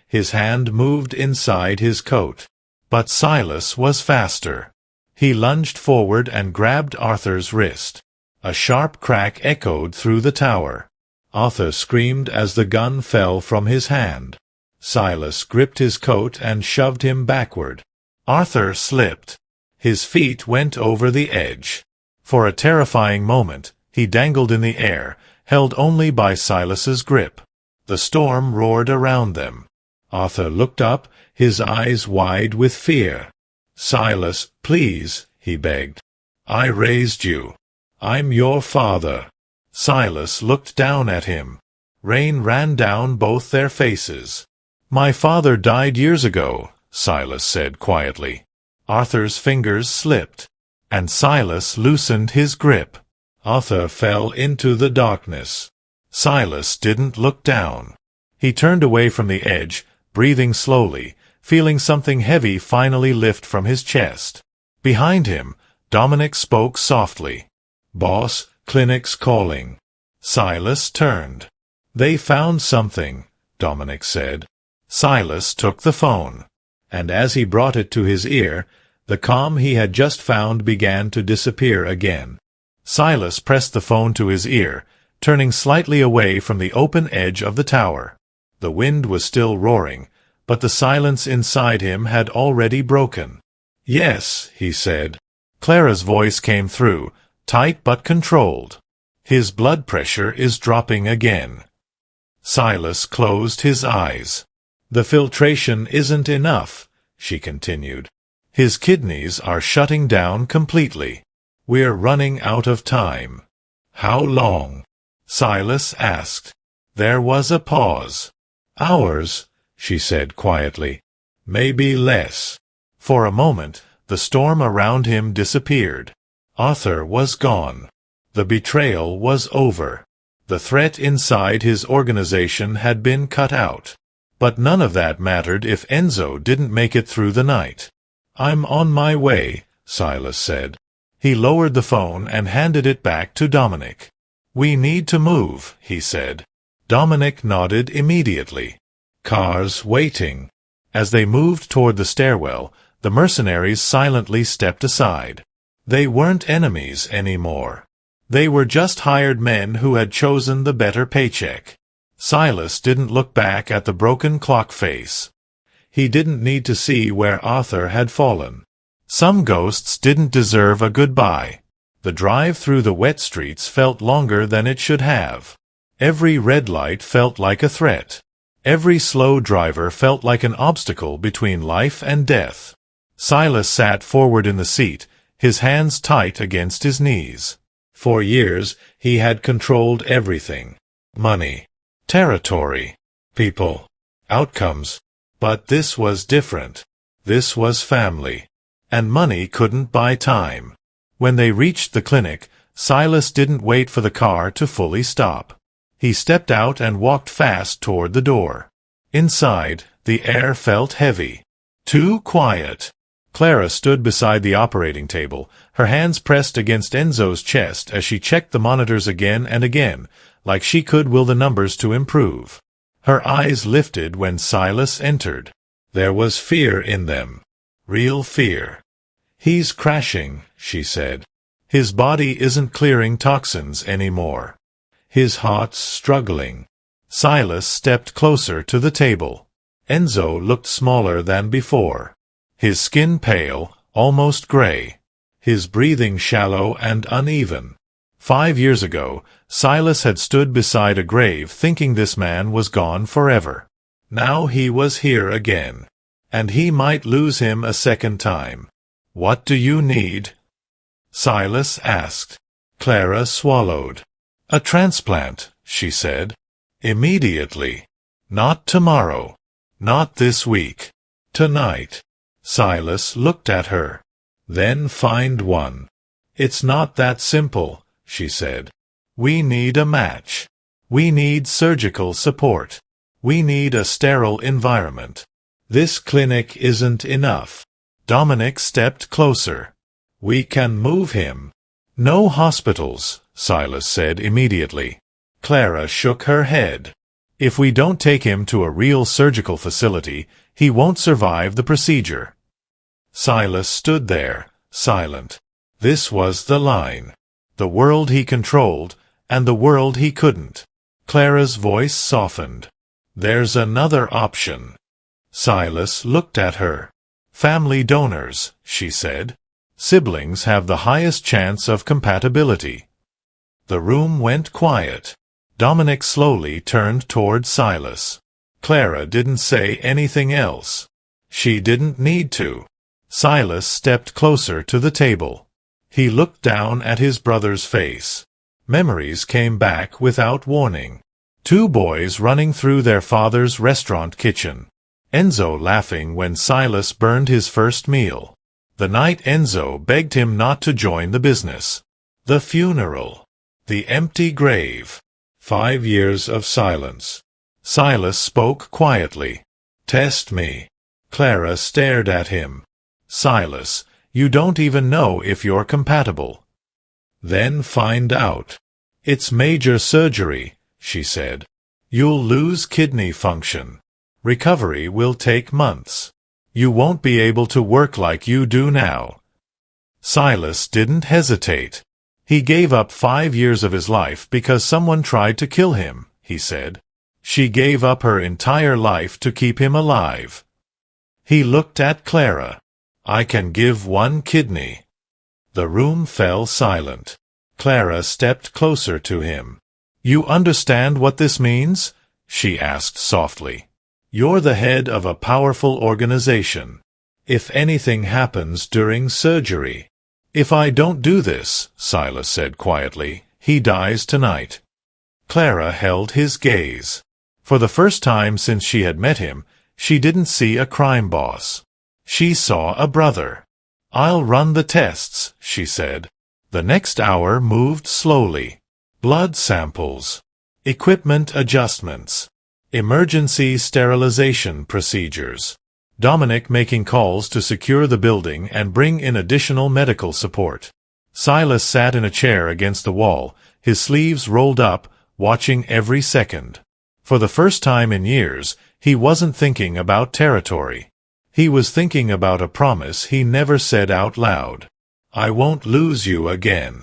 His hand moved inside his coat. But Silas was faster. He lunged forward and grabbed Arthur's wrist. A sharp crack echoed through the tower. Arthur screamed as the gun fell from his hand. Silas gripped his coat and shoved him backward. Arthur slipped. His feet went over the edge. For a terrifying moment, he dangled in the air, held only by Silas's grip. The storm roared around them. Arthur looked up, his eyes wide with fear. "Silas, please," he begged. "I raised you. I'm your father." Silas looked down at him. Rain ran down both their faces. "My father died years ago," Silas said quietly. Arthur's fingers slipped, and Silas loosened his grip. Arthur fell into the darkness. Silas didn't look down. He turned away from the edge, breathing slowly, feeling something heavy finally lift from his chest. Behind him, Dominic spoke softly. "Boss, clinic's calling." Silas turned. "They found something," Dominic said. Silas took the phone, and as he brought it to his ear, the calm he had just found began to disappear again. Silas pressed the phone to his ear, turning slightly away from the open edge of the tower. The wind was still roaring, but the silence inside him had already broken. "Yes," he said. Clara's voice came through, tight but controlled. "His blood pressure is dropping again." Silas closed his eyes. "The filtration isn't enough," she continued. "His kidneys are shutting down completely. We're running out of time." "How long?" Silas asked. There was a pause. "Hours," she said quietly. "Maybe less." For a moment, the storm around him disappeared. Arthur was gone. The betrayal was over. The threat inside his organization had been cut out. But none of that mattered if Enzo didn't make it through the night. "I'm on my way," Silas said. He lowered the phone and handed it back to Dominic. "We need to move," he said. Dominic nodded immediately. "Cars waiting." As they moved toward the stairwell, the mercenaries silently stepped aside. They weren't enemies anymore. They were just hired men who had chosen the better paycheck. Silas didn't look back at the broken clock face. He didn't need to see where Arthur had fallen. Some ghosts didn't deserve a goodbye. The drive through the wet streets felt longer than it should have. Every red light felt like a threat. Every slow driver felt like an obstacle between life and death. Silas sat forward in the seat, his hands tight against his knees. For years, he had controlled everything. Money, territory, people, outcomes. But this was different. This was family. And money couldn't buy time. When they reached the clinic, Silas didn't wait for the car to fully stop. He stepped out and walked fast toward the door. Inside, the air felt heavy. Too quiet. Clara stood beside the operating table, her hands pressed against Enzo's chest as she checked the monitors again and again, like she could will the numbers to improve. Her eyes lifted when Silas entered. There was fear in them. Real fear. "He's crashing," she said. "His body isn't clearing toxins anymore. His heart's struggling." Silas stepped closer to the table. Enzo looked smaller than before. His skin pale, almost gray. His breathing shallow and uneven. 5 years ago, Silas had stood beside a grave thinking this man was gone forever. Now he was here again. And he might lose him a second time. "What do you need?" Silas asked. Clara swallowed. "A transplant," she said. "Immediately. Not tomorrow. Not this week. Tonight." Silas looked at her. "Then find one." "It's not that simple," she said. "We need a match. We need surgical support. We need a sterile environment. This clinic isn't enough." Dominic stepped closer. "We can move him." "No hospitals," Silas said immediately. Clara shook her head. "If we don't take him to a real surgical facility, he won't survive the procedure." Silas stood there, silent. This was the line. The world he controlled, and the world he couldn't. Clara's voice softened. "There's another option." Silas looked at her. "Family donors," she said. "Siblings have the highest chance of compatibility." The room went quiet. Dominic slowly turned toward Silas. Clara didn't say anything else. She didn't need to. Silas stepped closer to the table. He looked down at his brother's face. Memories came back without warning. 2 boys running through their father's restaurant kitchen. Enzo laughing when Silas burned his first meal. The night Enzo begged him not to join the business. The funeral. The empty grave. 5 years of silence. Silas spoke quietly. "Test me." Clara stared at him. "Silas, you don't even know if you're compatible." "Then find out." "It's major surgery," she said. "You'll lose kidney function. Recovery will take months. You won't be able to work like you do now." Silas didn't hesitate. He gave up 5 years of his life because someone tried to kill him, he said. She gave up her entire life to keep him alive. He looked at Clara. "I can give 1 kidney." The room fell silent. Clara stepped closer to him. "You understand what this means?" she asked softly. "You're the head of a powerful organization. If anything happens during surgery—" "If I don't do this," Silas said quietly, "he dies tonight." Clara held his gaze. For the first time since she had met him, she didn't see a crime boss. She saw a brother. "I'll run the tests," she said. The next hour moved slowly. Blood samples. Equipment adjustments. Emergency sterilization procedures. Dominic making calls to secure the building and bring in additional medical support. Silas sat in a chair against the wall, his sleeves rolled up, watching every second. For the first time in years, he wasn't thinking about territory. He was thinking about a promise he never said out loud. "I won't lose you again."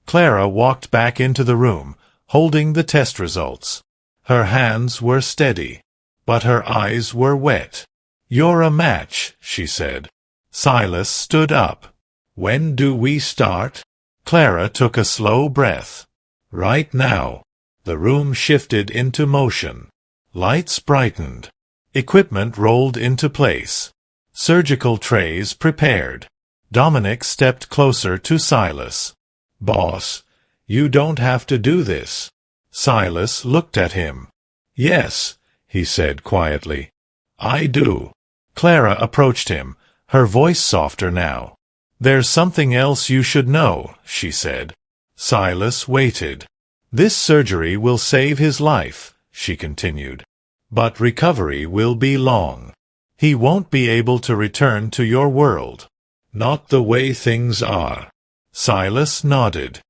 Clara walked back into the room, holding the test results. Her hands were steady, but her eyes were wet. "You're a match," she said. Silas stood up. "When do we start?" Clara took a slow breath. "Right now." The room shifted into motion. Lights brightened. Equipment rolled into place. Surgical trays prepared. Dominic stepped closer to Silas. "Boss, you don't have to do this." Silas looked at him. "Yes," he said quietly. "I do." Clara approached him, her voice softer now. "There's something else you should know," she said. Silas waited. "This surgery will save his life," she continued. "But recovery will be long. He won't be able to return to your world." "Not the way things are." Silas nodded.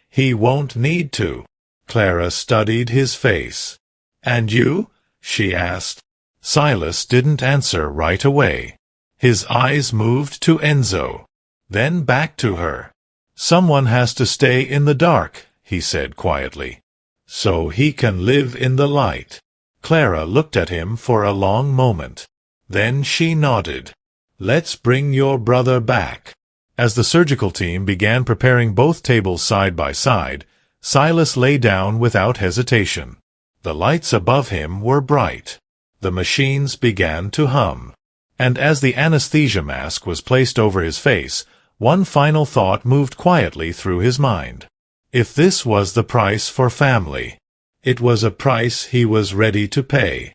"He won't need to." Clara studied his face. "And you?" she asked. Silas didn't answer right away. His eyes moved to Enzo, then back to her. "Someone has to stay in the dark," he said quietly, "so he can live in the light." Clara looked at him for a long moment. Then she nodded. "Let's bring your brother back." As the surgical team began preparing both tables side by side, Silas lay down without hesitation. The lights above him were bright. The machines began to hum. And as the anesthesia mask was placed over his face, one final thought moved quietly through his mind. If this was the price for family, it was a price he was ready to pay.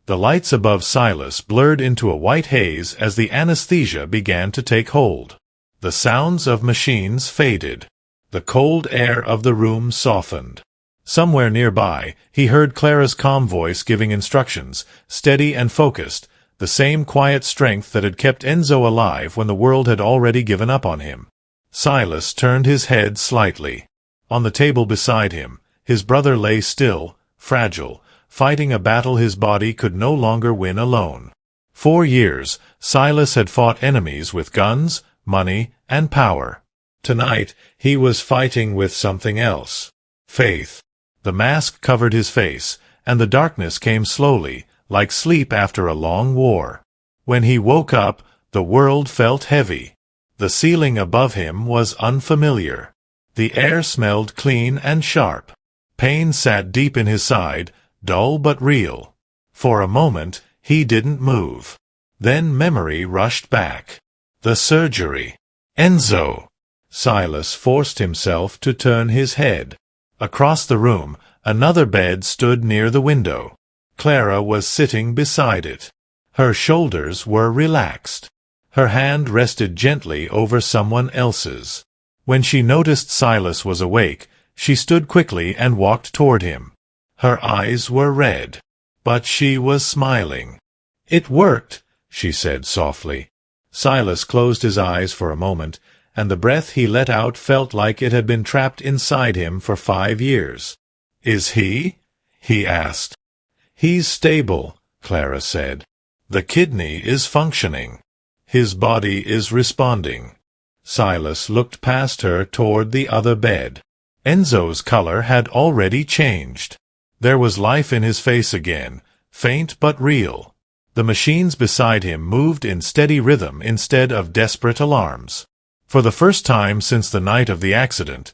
The lights above Silas blurred into a white haze as the anesthesia began to take hold. The sounds of machines faded. The cold air of the room softened. Somewhere nearby, he heard Clara's calm voice giving instructions, steady and focused, the same quiet strength that had kept Enzo alive when the world had already given up on him. Silas turned his head slightly. On the table beside him, his brother lay still, fragile, fighting a battle his body could no longer win alone. 4 years, Silas had fought enemies with guns, money, and power. Tonight, he was fighting with something else. Faith. The mask covered his face, and the darkness came slowly, like sleep after a long war. When he woke up, the world felt heavy. The ceiling above him was unfamiliar. The air smelled clean and sharp. Pain sat deep in his side, dull but real. For a moment, he didn't move. Then memory rushed back. The surgery. Enzo! Silas forced himself to turn his head. Across the room, another bed stood near the window. Clara was sitting beside it. Her shoulders were relaxed. Her hand rested gently over someone else's. When she noticed Silas was awake, she stood quickly and walked toward him. Her eyes were red, but she was smiling. "It worked," she said softly. Silas closed his eyes for a moment, and the breath he let out felt like it had been trapped inside him for 5 years. "Is he?" he asked. "He's stable," Clara said. "The kidney is functioning. His body is responding." Silas looked past her toward the other bed. Enzo's color had already changed. There was life in his face again, faint but real. The machines beside him moved in steady rhythm instead of desperate alarms. For the first time since the night of the accident,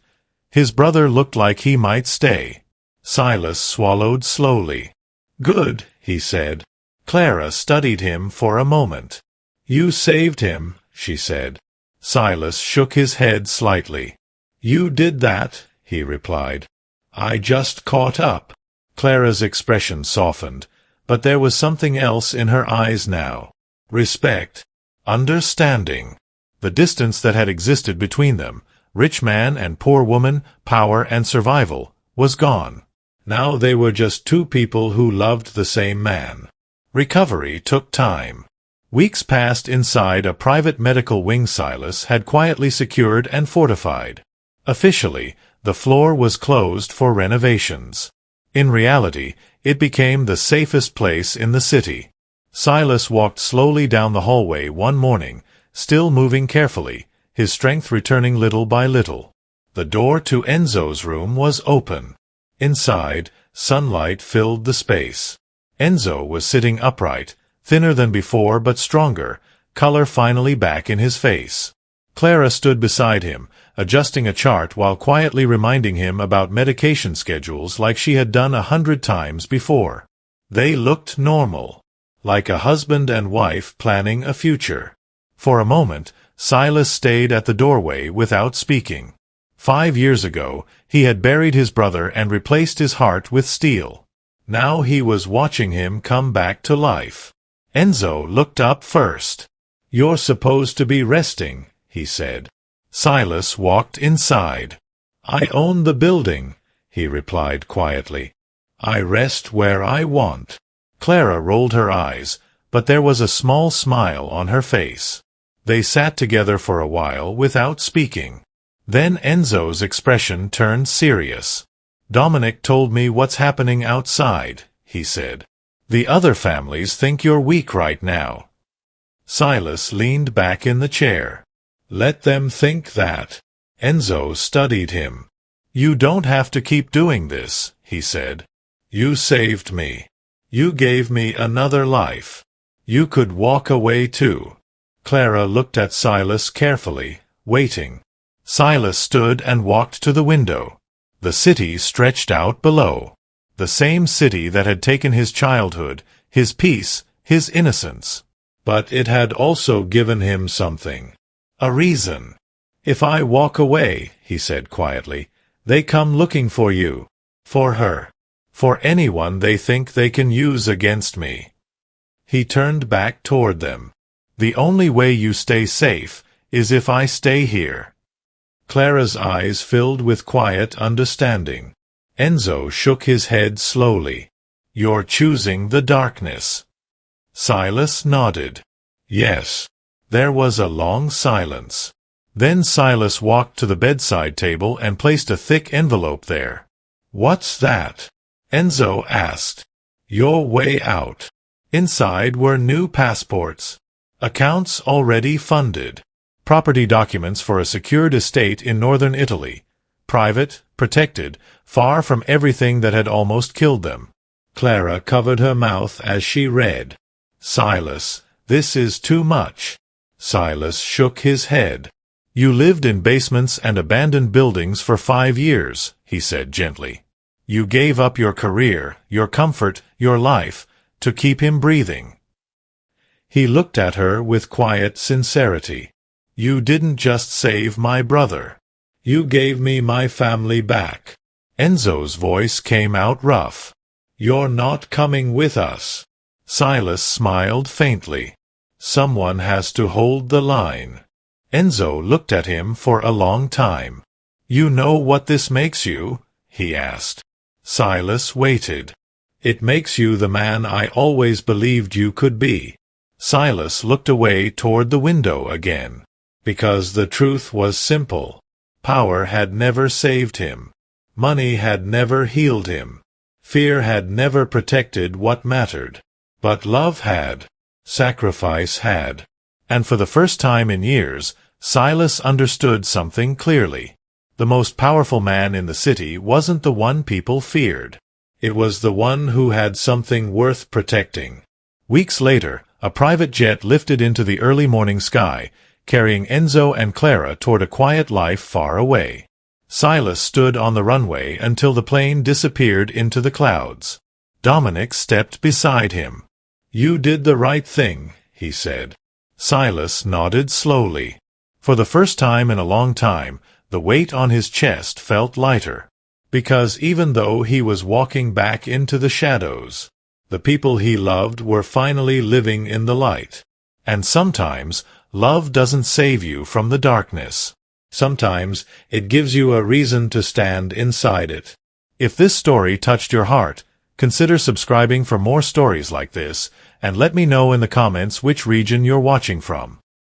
his brother looked like he might stay. Silas swallowed slowly. "Good," he said. Clara studied him for a moment. "You saved him," she said. Silas shook his head slightly. "You did that," he replied. "I just caught up." Clara's expression softened, but there was something else in her eyes now. Respect. Understanding. The distance that had existed between them, rich man and poor woman, power and survival, was gone. Now they were just two people who loved the same man. Recovery took time. Weeks passed inside a private medical wing Silas had quietly secured and fortified. Officially, the floor was closed for renovations. In reality, it became the safest place in the city. Silas walked slowly down the hallway one morning, still moving carefully, his strength returning little by little. The door to Enzo's room was open. Inside, sunlight filled the space. Enzo was sitting upright, thinner than before but stronger, color finally back in his face. Clara stood beside him, adjusting a chart while quietly reminding him about medication schedules like she had done 100 times before. They looked normal, like a husband and wife planning a future. For a moment, Silas stayed at the doorway without speaking. 5 years ago, he had buried his brother and replaced his heart with steel. Now he was watching him come back to life. Enzo looked up first. "You're supposed to be resting," he said. Silas walked inside. "I own the building," he replied quietly. "I rest where I want." Clara rolled her eyes, but there was a small smile on her face. They sat together for a while without speaking. Then Enzo's expression turned serious. "Dominic told me what's happening outside," he said. "The other families think you're weak right now." Silas leaned back in the chair. "Let them think that." Enzo studied him. "You don't have to keep doing this," he said. "You saved me. You gave me another life. You could walk away too." Clara looked at Silas carefully, waiting. Silas stood and walked to the window. The city stretched out below. The same city that had taken his childhood, his peace, his innocence. But it had also given him something. A reason. "If I walk away," he said quietly, "they come looking for you. For her. For anyone they think they can use against me." He turned back toward them. "The only way you stay safe is if I stay here." Clara's eyes filled with quiet understanding. Enzo shook his head slowly. "You're choosing the darkness." Silas nodded. "Yes." There was a long silence. Then Silas walked to the bedside table and placed a thick envelope there. "What's that?" Enzo asked. "Your way out." Inside were new passports. Accounts already funded. Property documents for a secured estate in northern Italy. Private, protected, far from everything that had almost killed them. Clara covered her mouth as she read. "Silas, this is too much." Silas shook his head. "You lived in basements and abandoned buildings for 5 years, he said gently. You gave up your career, your comfort, your life, to keep him breathing. He looked at her with quiet sincerity. You didn't just save my brother. You gave me my family back. Enzo's voice came out rough. You're not coming with us. Silas smiled faintly. Someone has to hold the line. Enzo looked at him for a long time. You know what this makes you? He asked. Silas waited. It makes you the man I always believed you could be. Silas looked away toward the window again. Because the truth was simple. Power had never saved him. Money had never healed him. Fear had never protected what mattered. But love had. Sacrifice had. And for the first time in years, Silas understood something clearly. The most powerful man in the city wasn't the one people feared. It was the one who had something worth protecting. Weeks later, a private jet lifted into the early morning sky, carrying Enzo and Clara toward a quiet life far away. Silas stood on the runway until the plane disappeared into the clouds. Dominic stepped beside him. You did the right thing, he said. Silas nodded slowly. For the first time in a long time, the weight on his chest felt lighter. Because even though he was walking back into the shadows, the people he loved were finally living in the light. And sometimes, love doesn't save you from the darkness. Sometimes, it gives you a reason to stand inside it. If this story touched your heart, consider subscribing for more stories like this, and let me know in the comments which region you're watching from.